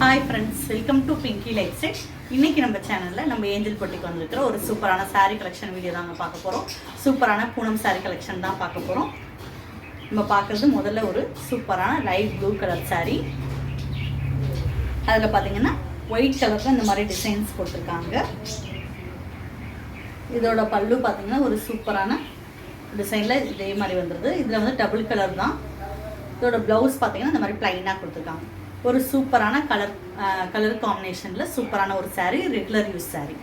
Hi friends, welcome to Pinky Lifestyle. இன்னைக்கு நம்ம சேனல்ல நம்ம ஏஞ்சல் பொட்டிக்கு வந்திருக்கிற ஒரு சூப்பரான saree collection வீடியோ தாங்க பார்க்க போறோம். சூப்பரான பூனம் saree collection தான் பார்க்க போறோம். நம்ம பார்க்கிறது முதல்ல ஒரு சூப்பரான லைட் ப்ளூ கலர் saree. அதுல பாத்தீங்கன்னா ஒயிட் கலர்ல இந்த மாதிரி டிசைன்ஸ் போட்டுருக்காங்க. இதோட பல்லு பாத்தீங்கன்னா ஒரு சூப்பரான டிசைன்ல இதே மாதிரி வந்திருது. இதுல வந்து டபுள் கலர் தான். இதோட ப்ளவுஸ் பாத்தீங்கன்னா இந்த மாதிரி ப்ளைனா கொடுத்துருக்காங்க. ஒரு சூப்பரான கலர் காம்பினேஷன்ல சூப்பரான ஒரு saree, ரெகுலர் யூஸ் saree.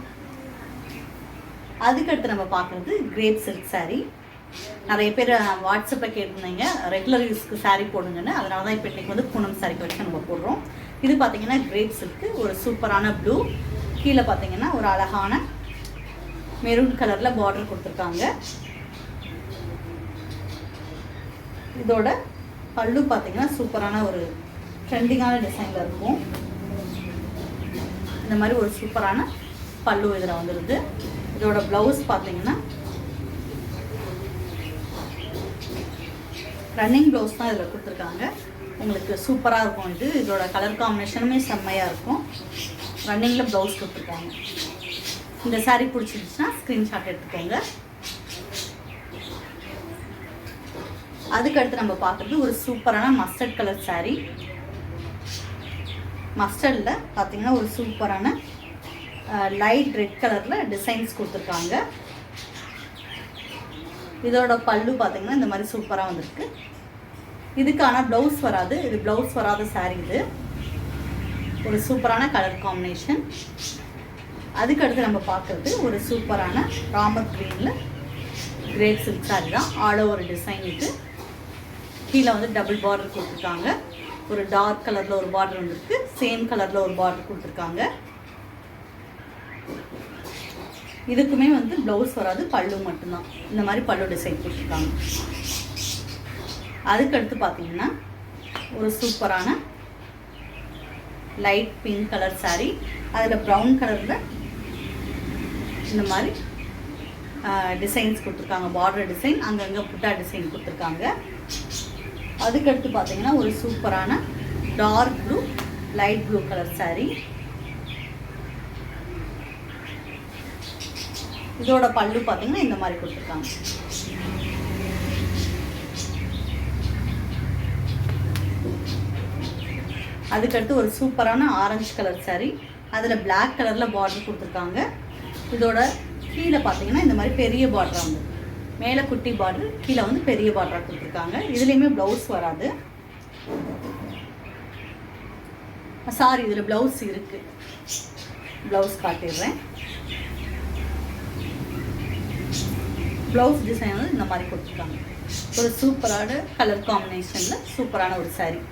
அதுக்கு அடுத்து நம்ம பார்க்குறது கிரேப் சில்க் saree. நிறைய பேர் வாட்ஸ்அப்பில் கேட்டிருந்தீங்க ரெகுலர் யூஸ்க்கு saree போடுங்கன்னு. அதனால தான் இப்போ இன்றைக்கி வந்து பூனம் saree கலெக்ஷன் நம்ம போடுறோம். இது பார்த்தீங்கன்னா கிரேப் சில்க்கு, ஒரு சூப்பரான ப்ளூ, கீழே பார்த்தீங்கன்னா ஒரு அழகான மெரூன் கலரில் பார்டர் கொடுத்துருக்காங்க. இதோட பல்லு பார்த்தீங்கன்னா சூப்பரான ஒரு ட்ரெண்டிங்கான டிசைனில் இருக்கும். இந்த மாதிரி ஒரு சூப்பரான பல்லு இதில் வந்துடுது. இதோட ப்ளவுஸ் பார்த்தீங்கன்னா ரன்னிங் ப்ளவுஸ் தான் இதில் கொடுத்துருக்காங்க. உங்களுக்கு சூப்பராக இருக்கும். இதோட கலர் காம்பினேஷனுமே செம்மையாக இருக்கும். ரன்னிங்கில் ப்ளவுஸ் கொடுத்துருக்காங்க. இந்த saree பிடிச்சிருந்துச்சுன்னா ஸ்க்ரீன்ஷாட் எடுத்துக்கோங்க. அதுக்கடுத்து நம்ம பார்க்குறது ஒரு சூப்பரான மஸ்டர்ட் கலர் saree. மஸ்டர்டில் பார்த்தீங்கன்னா ஒரு சூப்பரான லைட் ரெட் கலரில் டிசைன்ஸ் கொடுத்துருக்காங்க. இதோட பல்லு பார்த்தீங்கன்னா இந்த மாதிரி சூப்பராக வந்திருக்கு. இதுக்கான ப்ளவுஸ் வராது. இது ப்ளவுஸ் வராத saree. இது ஒரு சூப்பரான கலர் காம்பினேஷன். அதுக்கடுத்து நம்ம பார்க்குறது ஒரு சூப்பரான ராமர் க்ரீனில் கிரேப் சில்க் saree தான். All over design. இது கீழே வந்து டபுள் பார்டர் கொடுத்துருக்காங்க. ஒரு டார்க் கலரில் ஒரு பார்டர் வந்துருக்கு, சேம் கலரில் ஒரு பார்டர் கொடுத்துருக்காங்க. இதுக்குமே வந்து ப்ளவுஸ் வராது, பல்லு மட்டும்தான். இந்த மாதிரி பல்லு டிசைன் கொடுத்துருக்காங்க. அதுக்கடுத்து பார்த்தீங்கன்னா ஒரு சூப்பரான லைட் பிங்க் கலர் saree. அதில் ப்ரௌன் கலரில் இந்த மாதிரி டிசைன்ஸ் கொடுத்துருக்காங்க. பார்டர் டிசைன், அங்கங்கே புட்டா டிசைன் கொடுத்துருக்காங்க. அதுக்கடுத்து பார்த்தீங்கன்னா ஒரு சூப்பரான dark blue light blue colour saree. இதோட பல்லு பார்த்தீங்கன்னா இந்த மாதிரி கொடுத்துருக்காங்க. அதுக்கடுத்து ஒரு சூப்பரான ஆரஞ்சு கலர் saree. அதில் பிளாக் கலரில் பார்டர் கொடுத்துருக்காங்க. இதோட கீழே பார்த்தீங்கன்னா இந்த மாதிரி பெரிய பார்டராக வந்து மேலே குட்டி பார்டர், கீழே வந்து பெரிய பார்டராக கொடுத்துருக்காங்க. இதுலேயுமே ப்ளவுஸ் வராது. சாரி, இதில் ப்ளவுஸ் இருக்குது. ப்ளவுஸ் காட்டிடுறேன். ப்ளவுஸ் டிசைன் வந்து இந்த மாதிரி கொடுத்துருக்காங்க. ஒரு சூப்பரான கலர் காம்பினேஷனில் சூப்பரான ஒரு saree.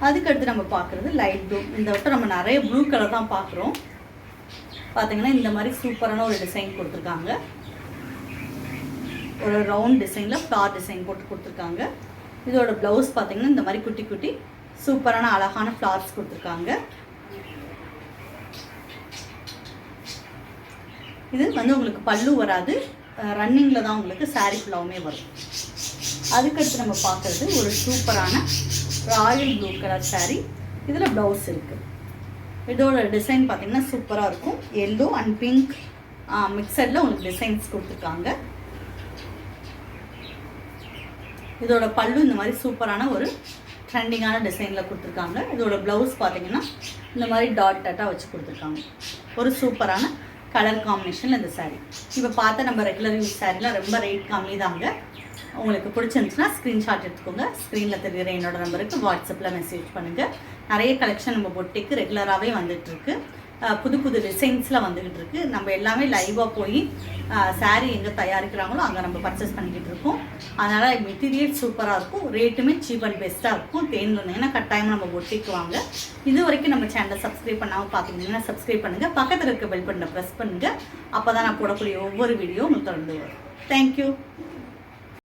அதுக்கடுத்து நம்ம பார்க்குறது லைட் ப்ளூ. இந்த வட்டம் நம்ம நிறைய ப்ளூ கலர் தான் பார்க்குறோம். பார்த்தீங்கன்னா இந்த மாதிரி சூப்பரான ஒரு டிசைன் கொடுத்துருக்காங்க. ஒரு ரவுண்ட் டிசைனில் ஃப்ளார் டிசைன் போட்டு கொடுத்துருக்காங்க. இதோட ப்ளவுஸ் பார்த்தீங்கன்னா இந்த மாதிரி குட்டி குட்டி சூப்பரான அழகான ஃப்ளார்ஸ் கொடுத்துருக்காங்க. இது வந்து உங்களுக்கு பல்லு வராது, ரன்னிங்கில் தான் உங்களுக்கு saree ஃபுல்லாகவுமே வரும். அதுக்கடுத்து நம்ம பார்க்குறது ஒரு சூப்பரான ராயல் ப்ளூ கலர் saree. இதில் ப்ளவுஸ் இருக்குது. இதோட டிசைன் பார்த்தீங்கன்னா சூப்பராக இருக்கும். எல்லோ அண்ட் பிங்க் மிக்சடில் உங்களுக்கு டிசைன்ஸ் கொடுத்துருக்காங்க. இதோட பல்லு இந்த மாதிரி சூப்பரான ஒரு ட்ரெண்டிங்கான டிசைனில் கொடுத்துருக்காங்க. இதோட ப்ளவுஸ் பார்த்தீங்கன்னா இந்த மாதிரி டாட் டாட்டாக வச்சு கொடுத்துருக்காங்க. ஒரு சூப்பரான கலர் காம்பினேஷனில் இந்த saree. இப்போ பார்த்தா நம்ம ரெகுலர் யூஸ் சாரீலாம் ரொம்ப ரேட் கம்மி தாங்க. உங்களுக்கு பிடிச்சிருந்துச்சுன்னா ஸ்க்ரீன்ஷாட் எடுத்துக்கோங்க. ஸ்க்ரீனில் தெரிகிற என்னோடய நம்பருக்கு வாட்ஸ்அப்பில் மெசேஜ் பண்ணுங்கள். நிறைய கலெக்ஷன் நம்ம பொட்டிக்கு ரெகுலராகவே வந்துட்டுருக்கு. புது புது டிசைன்ஸில் வந்துக்கிட்டு இருக்குது. நம்ம எல்லாமே லைவாக போய் saree எங்கே தயாரிக்கிறாங்களோ அங்கே நம்ம பர்ச்சேஸ் பண்ணிக்கிட்டு இருக்கோம். அதனால் மெட்டீரியல் சூப்பராக இருக்கும், ரேட்டுமே சீப் அண்ட் பெஸ்ட்டாக இருக்கும். தேனில் இருந்தீங்கன்னா கட்டாயமாக நம்ம பொட்டிக்கு வாங்க. இது வரைக்கும் நம்ம சேனலை சப்ஸ்கிரைப் பண்ணாமல் பார்த்துக்கிட்டிங்கன்னா சப்ஸ்கிரைப் பண்ணுங்கள். பக்கத்தில் இருக்க பெல் பட்டனை ப்ரெஸ் பண்ணுங்கள். அப்போ தான் நான் போடக்கூடிய ஒவ்வொரு வீடியோ உங்களுக்கு தொடர்ந்து வரும். தேங்க்யூ.